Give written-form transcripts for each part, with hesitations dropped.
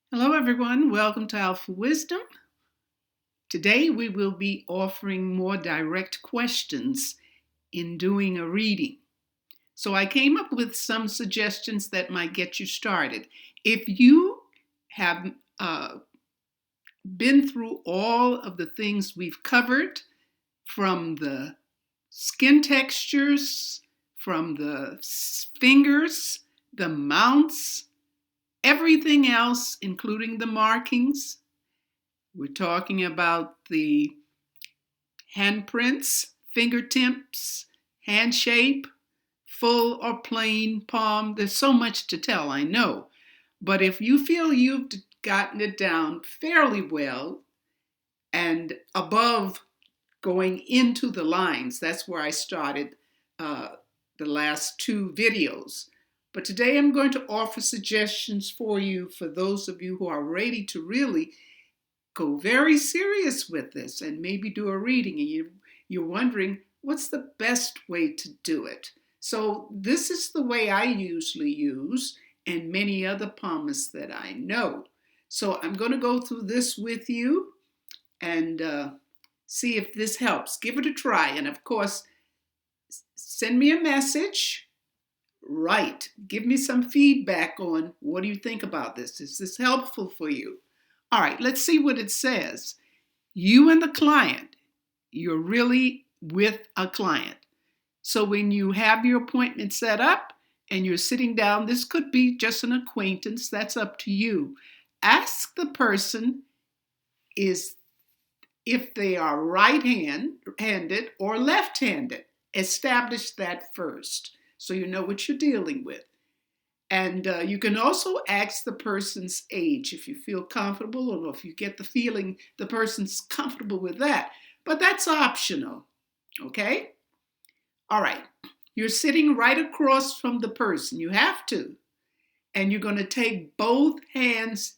Hello, everyone. Welcome to Alphawisdom. Today, we will be offering more direct questions in doing a reading. So, I came up with some suggestions that might get you started. If you have been through all of the things we've covered, from the skin textures, from the fingers, the mounts, everything else, including the markings. We're talking about the handprints, fingertips, hand shape, full or plain palm. There's so much to tell, I know. But if you feel you've gotten it down fairly well and above going into the lines, that's where I started the last two videos. But today I'm going to offer suggestions for you, for those of you who are ready to really go very serious with this and maybe do a reading, and you're wondering what's the best way to do it. So this is the way I usually use, and many other palmists that I know. So I'm going to go through this with you and see if this helps. Give it a try, and of course, send me a message. Write. Give me some feedback on what do you think about this. Is this helpful for you? All right, let's see what it says. You and the client, you're really with a client. So when you have your appointment set up and you're sitting down, this could be just an acquaintance, that's up to you. Ask the person if they are right-handed or left-handed. Establish that first so you know what you're dealing with. And you can also ask the person's age if you feel comfortable, or if you get the feeling the person's comfortable with that. But that's optional, okay? All right, you're sitting right across from the person. You have to. And you're going to take both hands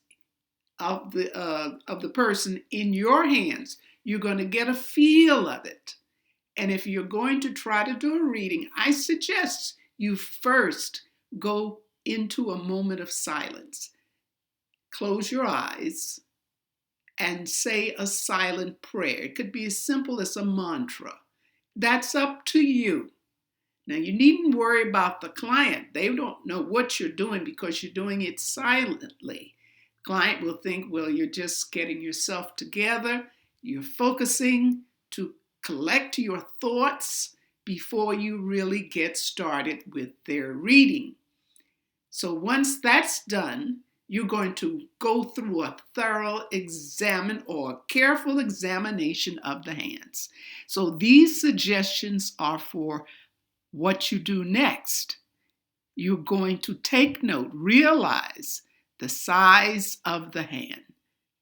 of the person in your hands. You're going to get a feel of it. And if you're going to try to do a reading, I suggest you first go into a moment of silence. Close your eyes and say a silent prayer. It could be as simple as a mantra. That's up to you. Now, you needn't worry about the client. They don't know what you're doing because you're doing it silently. Client will think, well, you're just getting yourself together. You're focusing to collect your thoughts before you really get started with their reading. So once that's done, you're going to go through a thorough careful examination of the hands. So these suggestions are for what you do next. You're going to take note, realize the size of the hand,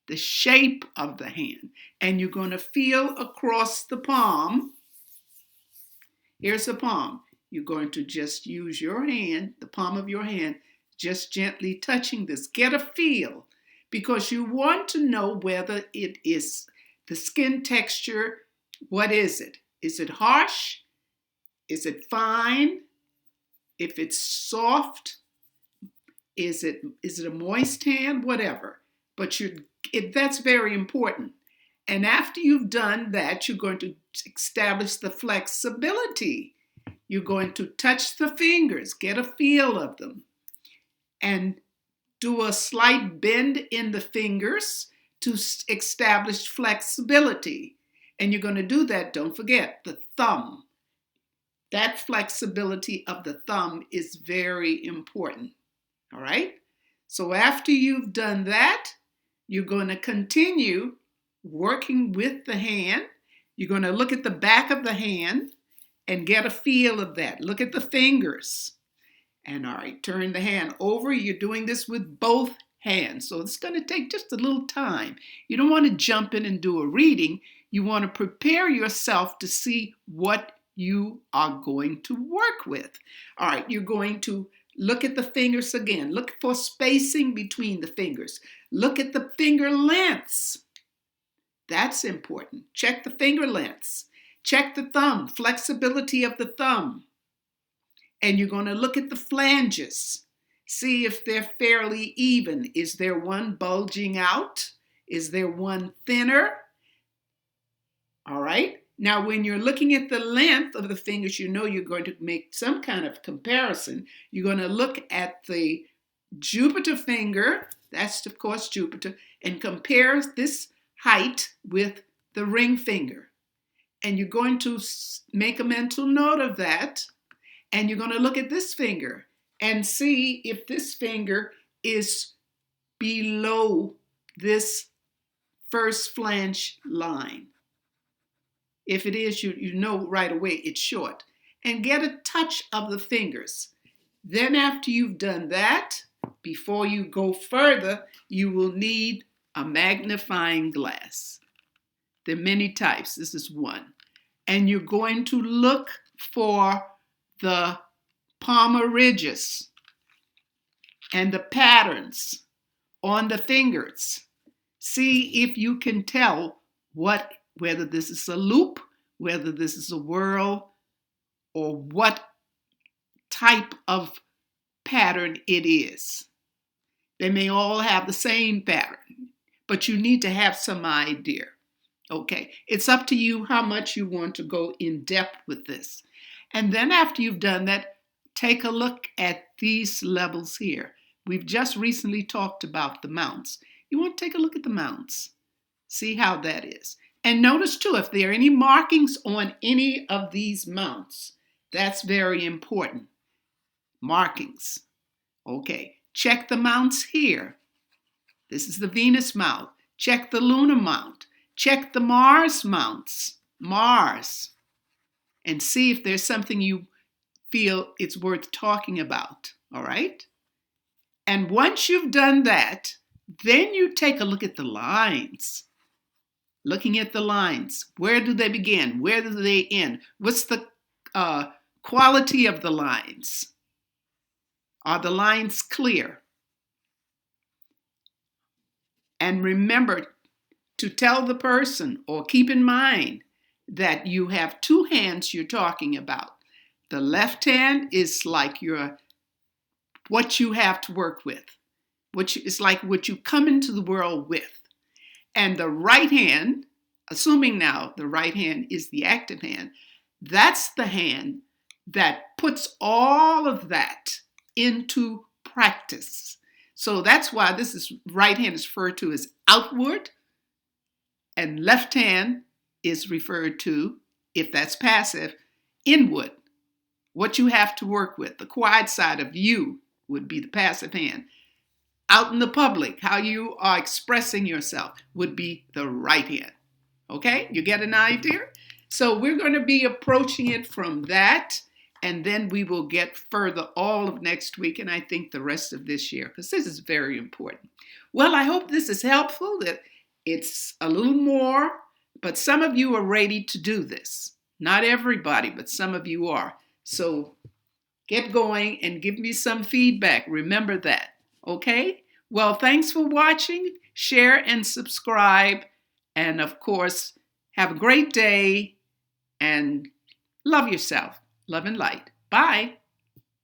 the shape of the hand, and you're going to feel across the palm. Here's the palm. You're going to just use your hand, the palm of your hand, just gently touching this. Get a feel, because you want to know whether it is the skin texture. What is it? Is it harsh? Is it fine? If it's soft, is it a moist hand? Whatever. But that's very important. And after you've done that, you're going to establish the flexibility. You're going to touch the fingers, get a feel of them, and do a slight bend in the fingers to establish flexibility. And you're going to do that, don't forget, the thumb. That flexibility of the thumb is very important. All right? So after you've done that, you're going to continue working with the hand. You're going to look at the back of the hand and get a feel of that. Look at the fingers. And all right, turn the hand over. You're doing this with both hands. So it's going to take just a little time. You don't want to jump in and do a reading. You want to prepare yourself to see what you are going to work with. All right, you're going to look at the fingers again. Look for spacing between the fingers. Look at the finger lengths. That's important. Check the finger lengths. Check the thumb, flexibility of the thumb. And you're going to look at the flanges. See if they're fairly even. Is there one bulging out? Is there one thinner? All right. Now, when you're looking at the length of the fingers, you know you're going to make some kind of comparison. You're going to look at the Jupiter finger, that's of course Jupiter, and compare this height with the ring finger. And you're going to make a mental note of that. And you're going to look at this finger and see if this finger is below this first flange line. If it is, you know right away it's short. And get a touch of the fingers. Then after you've done that, before you go further, you will need a magnifying glass. There are many types. This is one. And you're going to look for the palmar ridges and the patterns on the fingers. See if you can tell whether this is a loop, whether this is a whirl, or what type of pattern it is. They may all have the same pattern, but you need to have some idea. Okay, it's up to you how much you want to go in depth with this. And then after you've done that, take a look at these levels here. We've just recently talked about the mounts. You want to take a look at the mounts. See how that is. And notice too, if there are any markings on any of these mounts, that's very important. Markings. Okay, check the mounts here. This is the Venus mount. Check the lunar mount. Check the Mars mounts. Mars. And see if there's something you feel it's worth talking about. All right? And once you've done that, then you take a look at the lines. Looking at the lines. Where do they begin? Where do they end? What's the quality of the lines? Are the lines clear? And remember to tell the person or keep in mind that you have two hands you're talking about. The left hand is like what you have to work with. It's like what you come into the world with. And the right hand, assuming now the right hand is the active hand, that's the hand that puts all of that into practice. So that's why right hand is referred to as outward, and left hand is referred to, if that's passive, inward. What you have to work with. The quiet side of you would be the passive hand. Out in the public, how you are expressing yourself would be the right hand. Okay, you get an idea? So we're going to be approaching it from that, and then we will get further all of next week, and I think the rest of this year, because this is very important. Well, I hope this is helpful, that it's a little more, but some of you are ready to do this. Not everybody, but some of you are. So get going and give me some feedback. Remember that. Okay? Well, thanks for watching. Share and subscribe. And of course, have a great day and love yourself. Love and light. Bye.